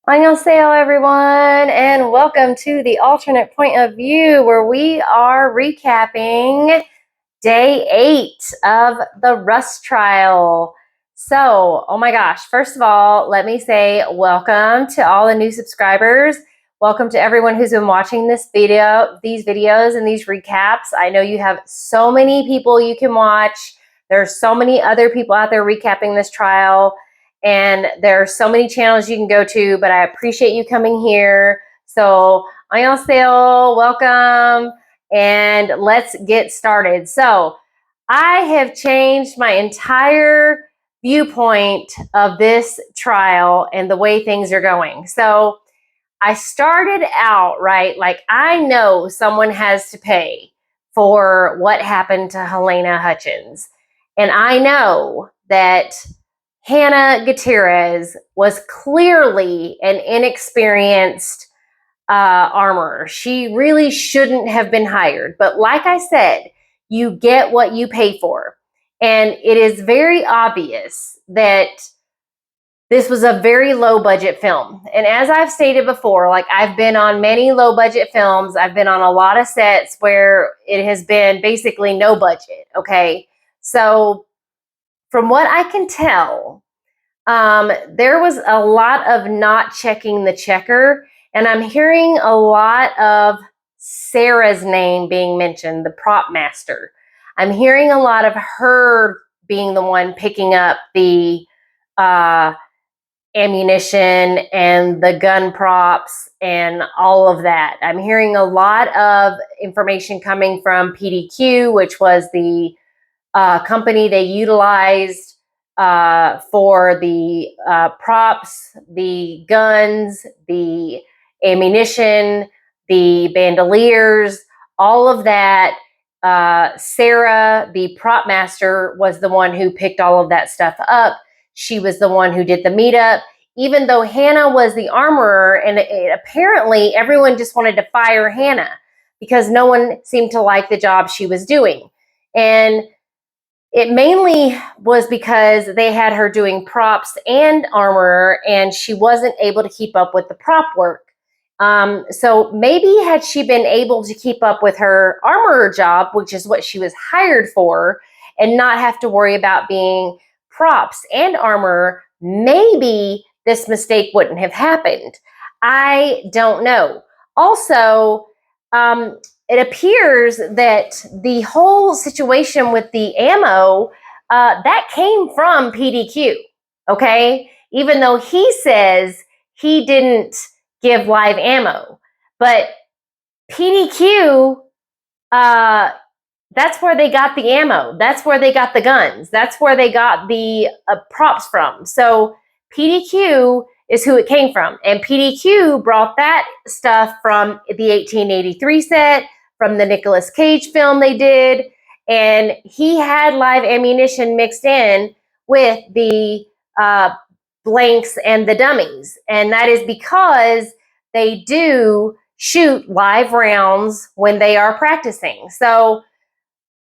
Annyeonghaseyo, everyone, and welcome to the alternate point of view, where we are recapping day 8 of the Rust trial. So, oh my gosh, first of all, let me say welcome to all the new subscribers. Welcome to everyone who's been watching these videos and these recaps. I know you have so many people you can watch. There's so many other people out there recapping this trial. And there are so many channels you can go to, but I appreciate you coming here. So, annyeonghaseyo, welcome, and let's get started. So, I have changed my entire viewpoint of this trial and the way things are going. So, I started out, right, like I know someone has to pay for what happened to Helena Hutchins. And I know that Hannah Gutierrez was clearly an inexperienced armorer. She really shouldn't have been hired. But like I said, you get what you pay for. And it is very obvious that this was a very low budget film. And as I've stated before, like I've been on many low budget films. I've been on a lot of sets where it has been basically no budget. Okay. So from what I can tell, there was a lot of not checking the checker, and I'm hearing a lot of Sarah's name being mentioned, the prop master. I'm hearing a lot of her being the one picking up the ammunition and the gun props and all of that. I'm hearing a lot of information coming from PDQ, which was the company they utilized for the props, the guns, the ammunition, the bandoliers, all of that. Sarah, the prop master, was the one who picked all of that stuff up. She was the one who did the meetup. Even though Hannah was the armorer, and apparently everyone just wanted to fire Hannah because no one seemed to like the job she was doing. And it mainly was because they had her doing props and armor, and she wasn't able to keep up with the prop work. So maybe had she been able to keep up with her armorer job, which is what she was hired for, and not have to worry about being props and armor, maybe this mistake wouldn't have happened. I don't know. Also, it appears that the whole situation with the ammo, that came from PDQ, okay? Even though he says he didn't give live ammo. But PDQ, that's where they got the ammo. That's where they got the guns. That's where they got the props from. So PDQ is who it came from. And PDQ brought that stuff from the 1883 set, from the Nicolas Cage film they did. And he had live ammunition mixed in with the blanks and the dummies. And that is because they do shoot live rounds when they are practicing. So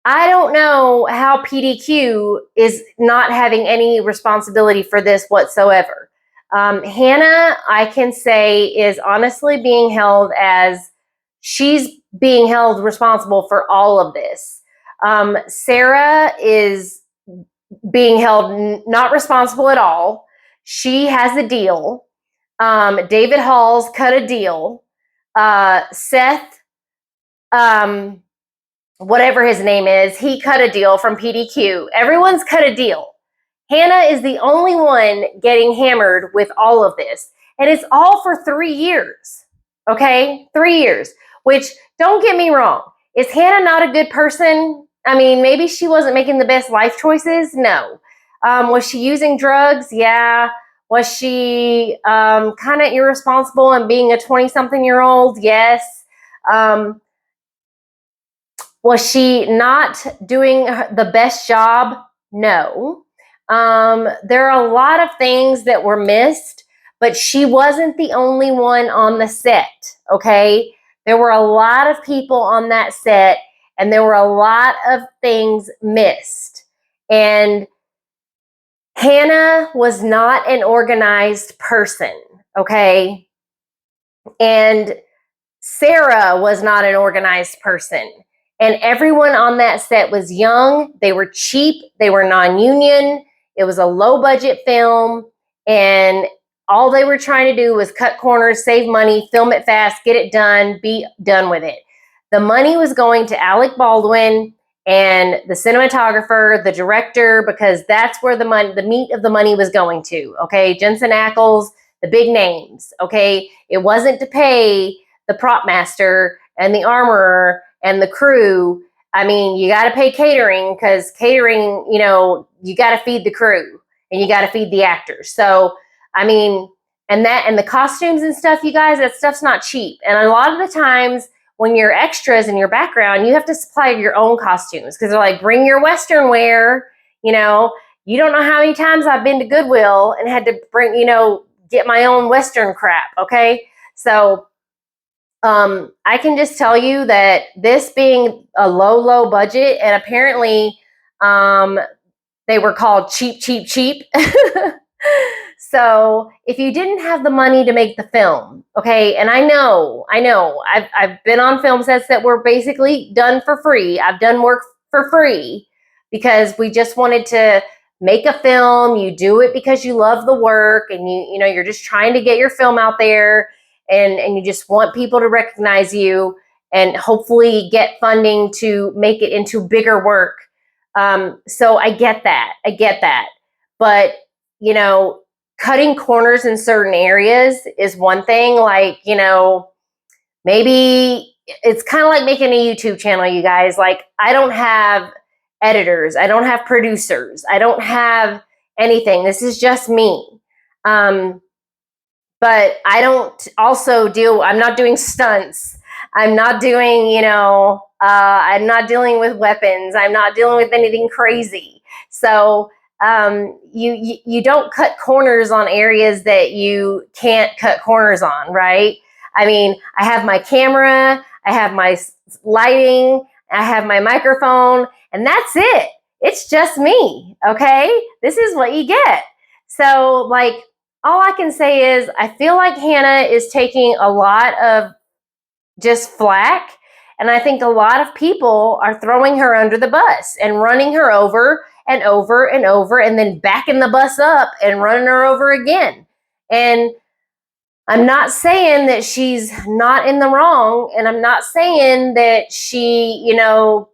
I don't know how PDQ is not having any responsibility for this whatsoever. Hannah, I can say, is honestly being held as she's being held responsible for all of this. Sarah is being held not responsible at all. She has a deal. David Hall's cut a deal. Seth, whatever his name is, he cut a deal from PDQ. Everyone's cut a deal. Hannah is the only one getting hammered with all of this. And it's all for 3 years. Okay? 3 years. Which, don't get me wrong, is Hannah not a good person? I mean, maybe she wasn't making the best life choices? No. Was she using drugs? Yeah. Was she kind of irresponsible and being a 20-something-year-old? Yes. Was she not doing the best job? No. There are a lot of things that were missed, but she wasn't the only one on the set, okay? There were a lot of people on that set, and there were a lot of things missed. And Hannah was not an organized person, okay? And Sarah was not an organized person. And everyone on that set was young. They were cheap. They were non-union. It was a low-budget film. And all they were trying to do was cut corners, save money, film it fast, get it done, be done with it. The money was going to Alec Baldwin and the cinematographer, the director, because that's where the money, the meat of the money was going to, okay? Jensen Ackles, the big names, okay? It wasn't to pay the prop master and the armorer and the crew. I mean, you got to pay catering because catering, you know, you got to feed the crew and you got to feed the actors. So, I mean, and the costumes and stuff, you guys, that stuff's not cheap. And a lot of the times when you're extras in your background, you have to supply your own costumes because they're like, bring your Western wear. You know, you don't know how many times I've been to Goodwill and had to bring, you know, get my own Western crap. Okay. So, I can just tell you that this being a low budget, and apparently they were called cheap. So if you didn't have the money to make the film, okay, and I know, I've been on film sets that were basically done for free. I've done work for free because we just wanted to make a film. You do it because you love the work and you know, you're just trying to get your film out there and you just want people to recognize you and hopefully get funding to make it into bigger work. So I get that. But, you know, cutting corners in certain areas is one thing. Like, you know, maybe it's kind of like making a YouTube channel, you guys. Like, I don't have editors. I don't have producers. I don't have anything. This is just me. But I don't also I'm not doing stunts. I'm not doing, you know, I'm not dealing with weapons. I'm not dealing with anything crazy. So you don't cut corners on areas that you can't cut corners on, right? I mean, I have my camera, I have my lighting, I have my microphone, and that's it. It's just me, okay? This is what you get. So, like, all I can say is I feel like Hannah is taking a lot of just flack. And I think a lot of people are throwing her under the bus and running her over and over and over and then backing the bus up and running her over again. And I'm not saying that she's not in the wrong. And I'm not saying that she, you know,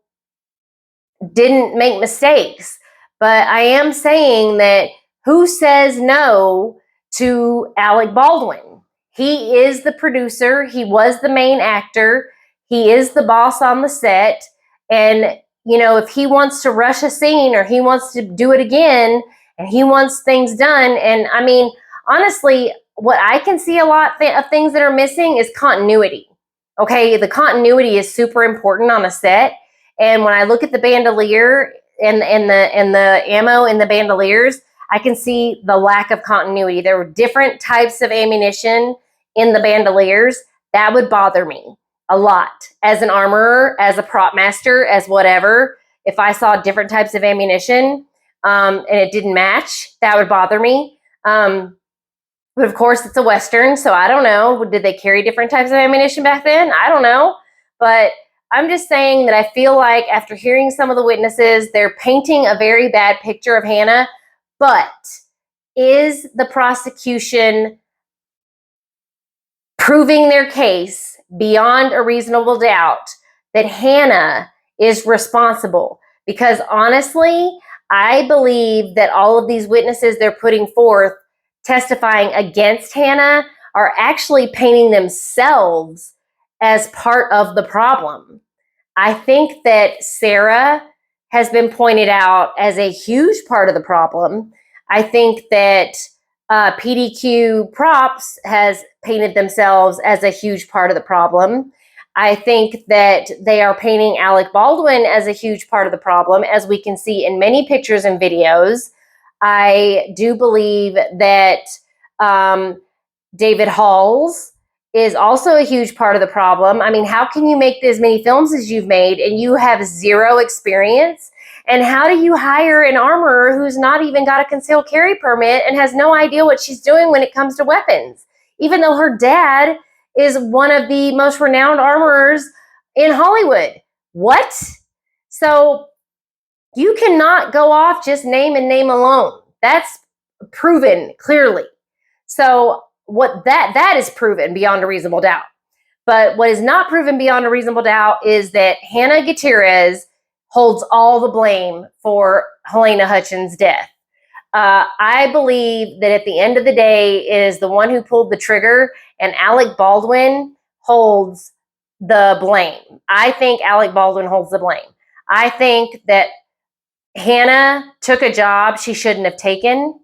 didn't make mistakes. But I am saying that who says no to Alec Baldwin? He is the producer. He was the main actor. He is the boss on the set. And, you know, if he wants to rush a scene or he wants to do it again and he wants things done. And I mean, honestly, what I can see a lot of things that are missing is continuity. Okay. The continuity is super important on a set. And when I look at the bandolier and the ammo in the bandoliers, I can see the lack of continuity. There were different types of ammunition in the bandoliers. That would bother me a lot as an armorer, as a prop master, as whatever. If I saw different types of ammunition and it didn't match, that would bother me. But of course, it's a Western, so I don't know. Did they carry different types of ammunition back then? I don't know. But I'm just saying that I feel like after hearing some of the witnesses, they're painting a very bad picture of Hannah. But is the prosecution proving their case beyond a reasonable doubt that Hannah is responsible? Because honestly, I believe that all of these witnesses they're putting forth testifying against Hannah are actually painting themselves as part of the problem. I think that Sarah has been pointed out as a huge part of the problem. I think that PDQ Props has painted themselves as a huge part of the problem. I think that they are painting Alec Baldwin as a huge part of the problem, as we can see in many pictures and videos. I do believe that David Halls is also a huge part of the problem. I mean, how can you make as many films as you've made and you have zero experience? And how do you hire an armorer who's not even got a concealed carry permit and has no idea what she's doing when it comes to weapons? even though her dad is one of the most renowned armorers in Hollywood. What? So you cannot go off just name and name alone. That's proven clearly. So what that is proven beyond a reasonable doubt. But what is not proven beyond a reasonable doubt is that Hannah Gutierrez holds all the blame for Helena Hutchins' death. I believe that at the end of the day, it is the one who pulled the trigger, and Alec Baldwin holds the blame. I think Alec Baldwin holds the blame. I think that Hannah took a job she shouldn't have taken,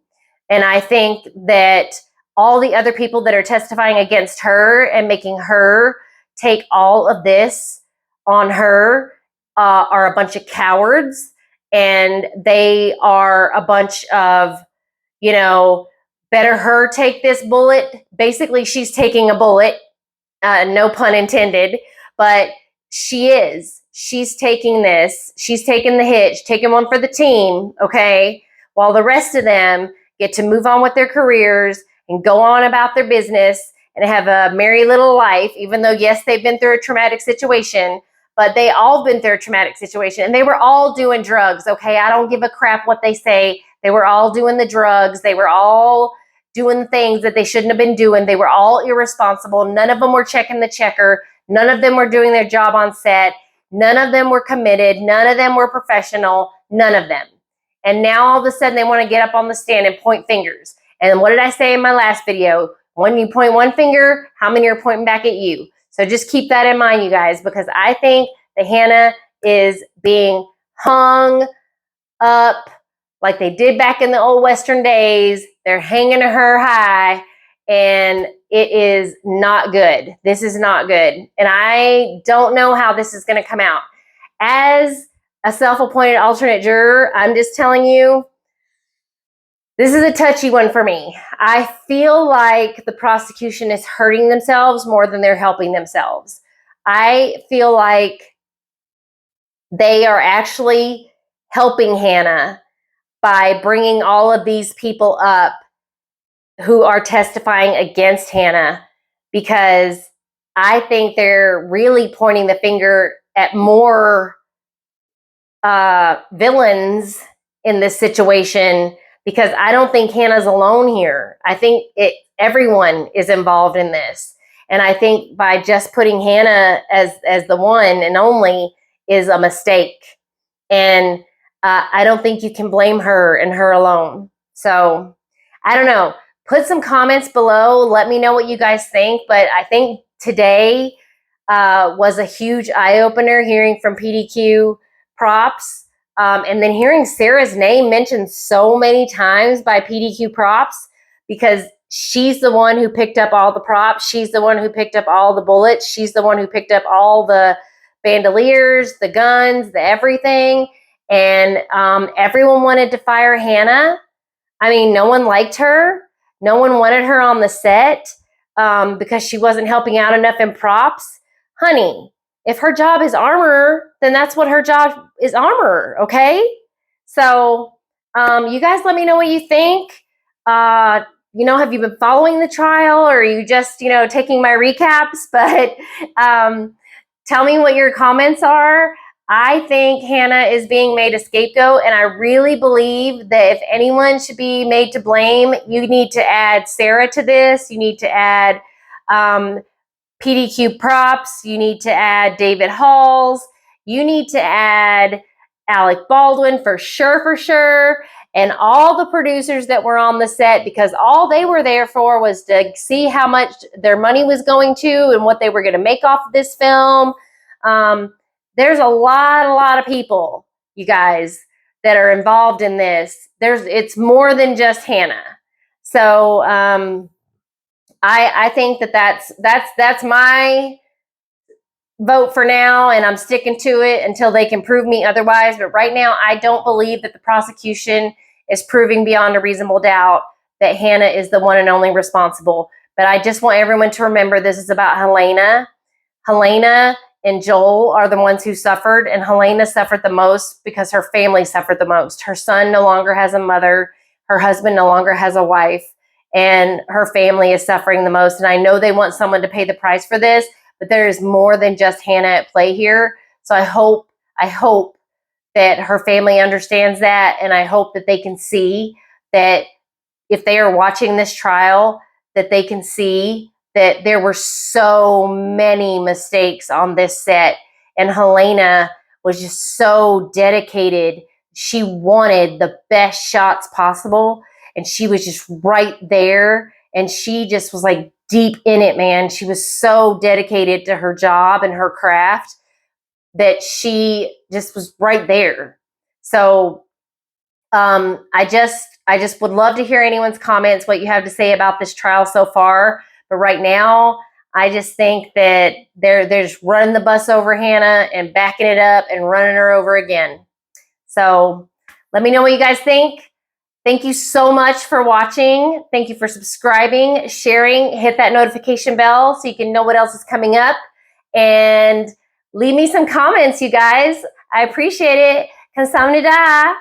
and I think that all the other people that are testifying against her and making her take all of this on her are a bunch of cowards, and they are a bunch of, better her take this bullet. Basically, she's taking a bullet, no pun intended, but she's taking this. She's taking the hit, taking one for the team, okay? While the rest of them get to move on with their careers and go on about their business and have a merry little life, even though, yes, they've been through a traumatic situation, but they all been through a traumatic situation, and they were all doing drugs, okay? I don't give a crap what they say. They were all doing the drugs. They were all doing things that they shouldn't have been doing. They were all irresponsible. None of them were checking the checker. None of them were doing their job on set. None of them were committed. None of them were professional. None of them. And now all of a sudden they want to get up on the stand and point fingers. And what did I say in my last video? When you point one finger, how many are pointing back at you? So just keep that in mind, you guys, because I think that Hannah is being hung up like they did back in the old Western days. They're hanging her high, and it is not good. This is not good. And I don't know how this is going to come out. As a self-appointed alternate juror, I'm just telling you, this is a touchy one for me. I feel like the prosecution is hurting themselves more than they're helping themselves. I feel like they are actually helping Hannah by bringing all of these people up who are testifying against Hannah, because I think they're really pointing the finger at more villains in this situation, because I don't think Hannah's alone here. I think everyone is involved in this. And I think by just putting Hannah as the one and only is a mistake. And I don't think you can blame her and her alone. So I don't know. Put some comments below. Let me know what you guys think. But I think today was a huge eye-opener, hearing from PDQ Props. And then hearing Sarah's name mentioned so many times by PDQ Props, because she's the one who picked up all the props. She's the one who picked up all the bullets. She's the one who picked up all the bandoliers, the guns, the everything. And everyone wanted to fire Hannah. I mean, no one liked her. No one wanted her on the set because she wasn't helping out enough in props. Honey, if her job is armor, then that's what her job is, armor, okay? So you guys let me know what you think. Have you been following the trial, or are you just, taking my recaps? But tell me what your comments are. I think Hannah is being made a scapegoat, and I really believe that if anyone should be made to blame, you need to add Sarah to this. You need to add PDQ Props. You need to add David Halls. You need to add Alec Baldwin for sure. And all the producers that were on the set, because all they were there for was to see how much their money was going to and what they were going to make off of this film. There's a lot of people, you guys, that are involved in this. It's more than just Hannah. So I think that's my vote for now, and I'm sticking to it until they can prove me otherwise. But right now, I don't believe that the prosecution is proving beyond a reasonable doubt that Hannah is the one and only responsible. But I just want everyone to remember, this is about Helena. Helena and Joel are the ones who suffered, and Helena suffered the most because her family suffered the most. Her son no longer has a mother. Her husband no longer has a wife. and her family is suffering the most. And I know they want someone to pay the price for this, but there is more than just Hannah at play here. So I hope that her family understands that, and I hope that they can see that if they are watching this trial, that they can see that there were so many mistakes on this set, and Helena was just so dedicated. She wanted the best shots possible, and she was just right there, and she just was like deep in it, man. She was so dedicated to her job and her craft that she just was right there. So I just would love to hear anyone's comments, what you have to say about this trial so far. But right now, I just think that they're just running the bus over Hannah and backing it up and running her over again. So let me know what you guys think. Thank you so much for watching. Thank you for subscribing, sharing, hit that notification bell so you can know what else is coming up. And leave me some comments, you guys. I appreciate it. Kamsahamnida.